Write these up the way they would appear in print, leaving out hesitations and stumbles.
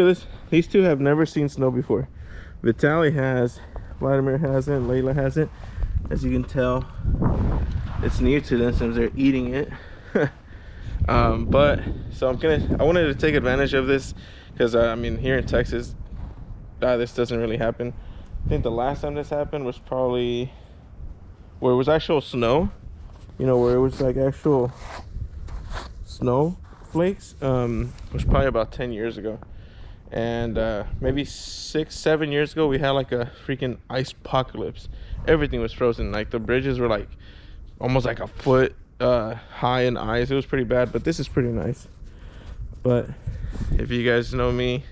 at this. These two have never seen snow before. Vitaly has, Vladimir hasn't, Layla hasn't. As you can tell, it's new to them since they're eating it. But so I wanted to take advantage of this because I mean, here in Texas, this doesn't really happen. I think the last time this happened was probably where it was actual snow, you know, where it was like actual snow flakes. Was probably about 10 years ago. And maybe 6-7 years ago, we had like a freaking ice apocalypse. Everything was frozen. Like the bridges were like almost like a foot high in ice. It was pretty bad, but this is pretty nice. But if you guys know me,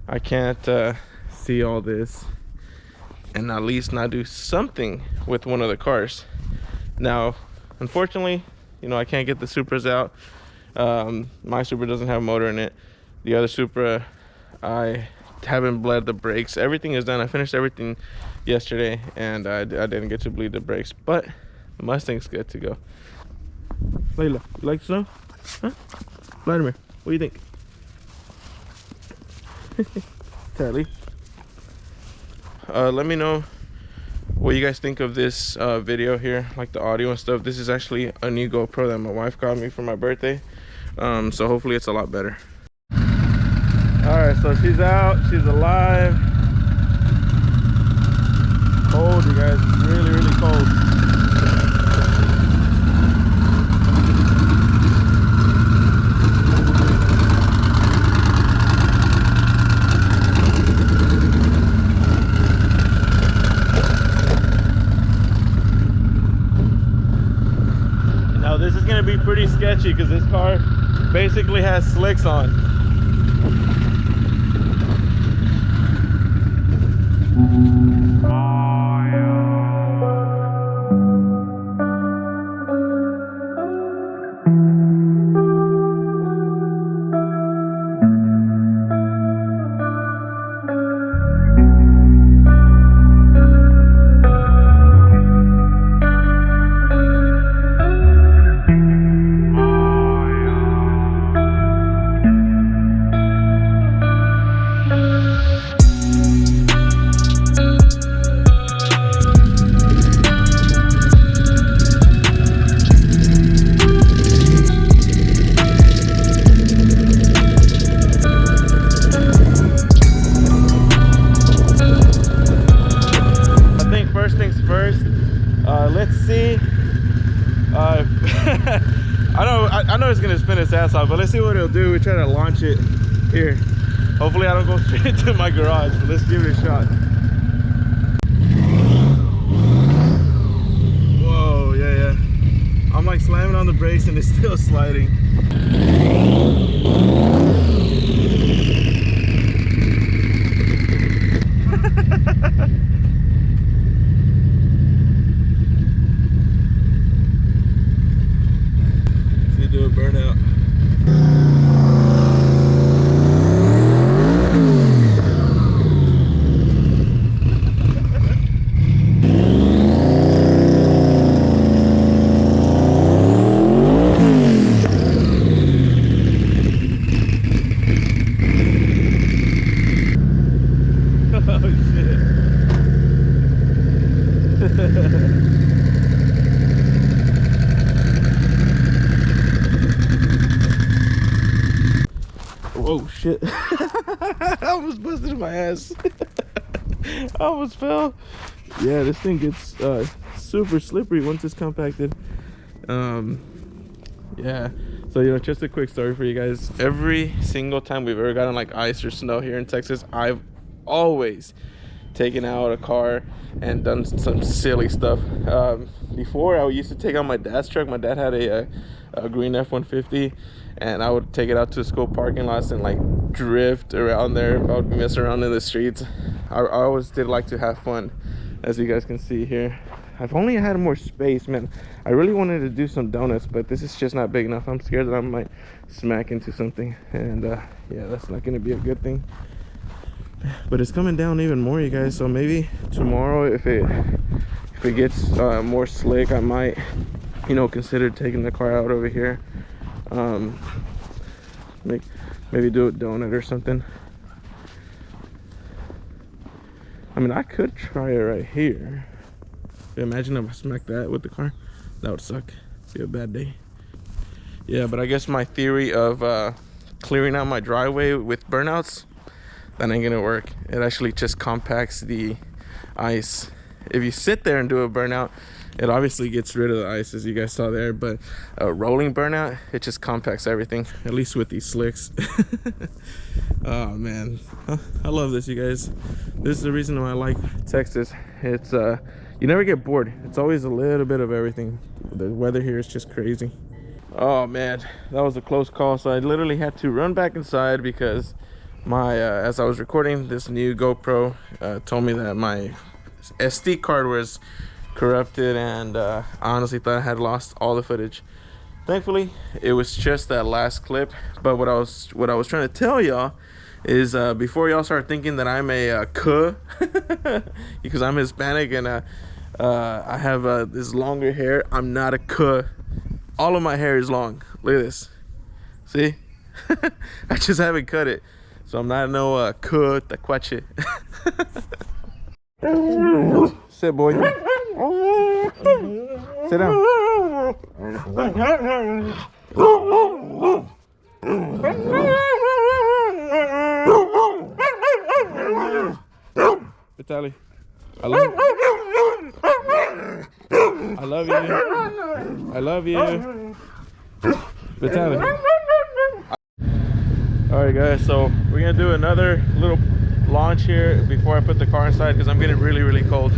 I can't see all this and at least not do something with one of the cars. Now, unfortunately, you know, I can't get the Supras out. My Supra doesn't have a motor in it. The other Supra, I haven't bled the brakes. Everything is done. I finished everything yesterday, and I didn't get to bleed the brakes, but the Mustang's good to go. Layla, you like snow? Huh? Vladimir, what do you think? Tally. Let me know what you guys think of this video here, like the audio and stuff. This is actually a new GoPro that my wife got me for my birthday, so hopefully it's a lot better. All right, so she's out, she's alive. Cold, you guys, it's really, really cold. Now this is gonna be pretty sketchy because this car basically has slicks on. Let's see. I know it's gonna spin its ass off, but let's see what it'll do. We try to launch it here. Hopefully I don't go straight into my garage, but let's give it a shot. Whoa, yeah. I'm like slamming on the brakes and it's still sliding. Do a burnout. Oh shit. Oh shit. I almost busted my ass. I almost fell. Yeah, this thing gets super slippery once it's compacted. Yeah, so you know, just a quick story for you guys. Every single time we've ever gotten like ice or snow here in Texas, I've always taken out a car and done some silly stuff. Before, I used to take out my dad's truck. My dad had a green F-150, and I would take it out to school parking lots and like drift around there. I would mess around in the streets. I always did like to have fun, as you guys can see here. If only I had more space, man. I really wanted to do some donuts, but this is just not big enough. I'm scared that I might smack into something, and yeah, that's not gonna be a good thing. But it's coming down even more, you guys, so maybe tomorrow, if it gets more slick, I might, you know, consider taking the car out over here. Maybe do a donut or something. I mean, I could try it right here. Imagine if I smack that with the car. That would suck. Be a bad day. Yeah, but I guess my theory of clearing out my driveway with burnouts, that ain't gonna work. It actually just compacts the ice. If you sit there and do a burnout, it obviously gets rid of the ice, as you guys saw there, but a rolling burnout, it just compacts everything, at least with these slicks. Oh man, I love this, you guys. This is the reason why I like Texas. It's you never get bored. It's always a little bit of everything. The weather here is just crazy. Oh man, that was a close call. So I literally had to run back inside because my as I was recording, this new GoPro told me that my SD card was corrupted, and I honestly thought I had lost all the footage. Thankfully, it was just that last clip. But what I was trying to tell y'all is before y'all start thinking that I'm a cuh, because I'm Hispanic and I have this longer hair. I'm not a cuh. All of my hair is long. Look at this. See? I just haven't cut it. So I'm not no cuh tacuache. Sit, boy. Sit down. Vitaly, I love you. I love you. I love you. Vitaly. Alright guys, so we're gonna do another little launch here before I put the car inside because I'm getting really, really cold.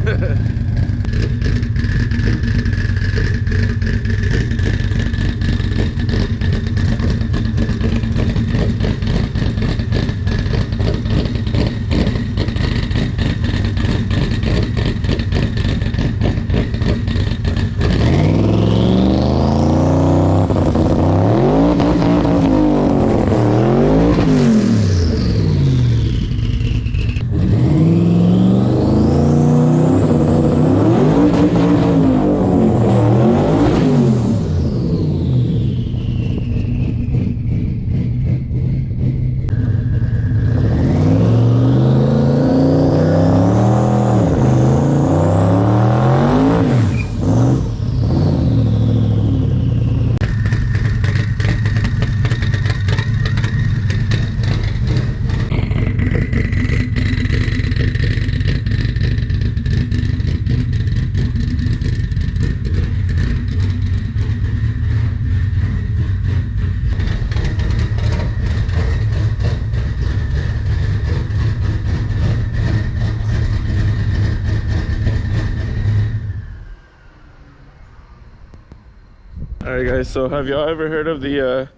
Alright guys, so have y'all ever heard of the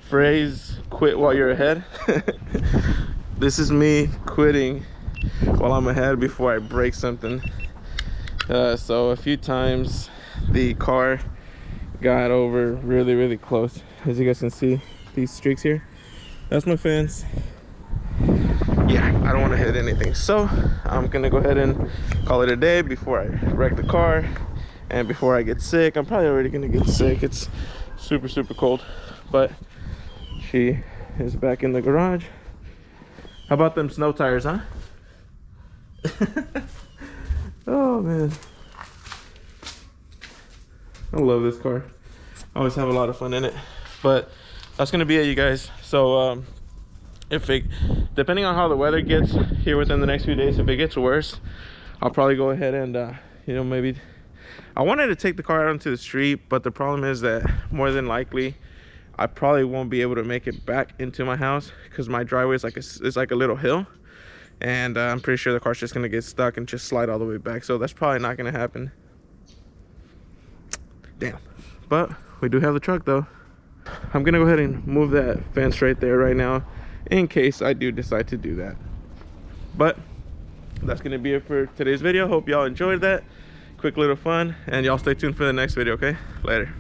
phrase quit while you're ahead? This is me quitting while I'm ahead before I break something. So a few times the car got over really, really close. As you guys can see, these streaks here, that's my fence. Yeah, I don't want to hit anything, so I'm gonna go ahead and call it a day before I wreck the car and before I get sick. I'm probably already gonna get sick. It's super, super cold, but she is back in the garage. How about them snow tires, huh? Oh man, I love this car. I always have a lot of fun in it. But that's gonna be it, you guys. So if it, depending on how the weather gets here within the next few days, if it gets worse, I'll probably go ahead and you know, maybe I wanted to take the car out onto the street, but the problem is that more than likely I probably won't be able to make it back into my house because my driveway is like a little hill, and I'm pretty sure the car's just gonna get stuck and just slide all the way back. So that's probably not gonna happen. Damn. But we do have the truck though. I'm gonna go ahead and move that fence right there right now in case I do decide to do that. But that's gonna be it for today's video. Hope y'all enjoyed that quick little fun, and y'all stay tuned for the next video. Okay, later.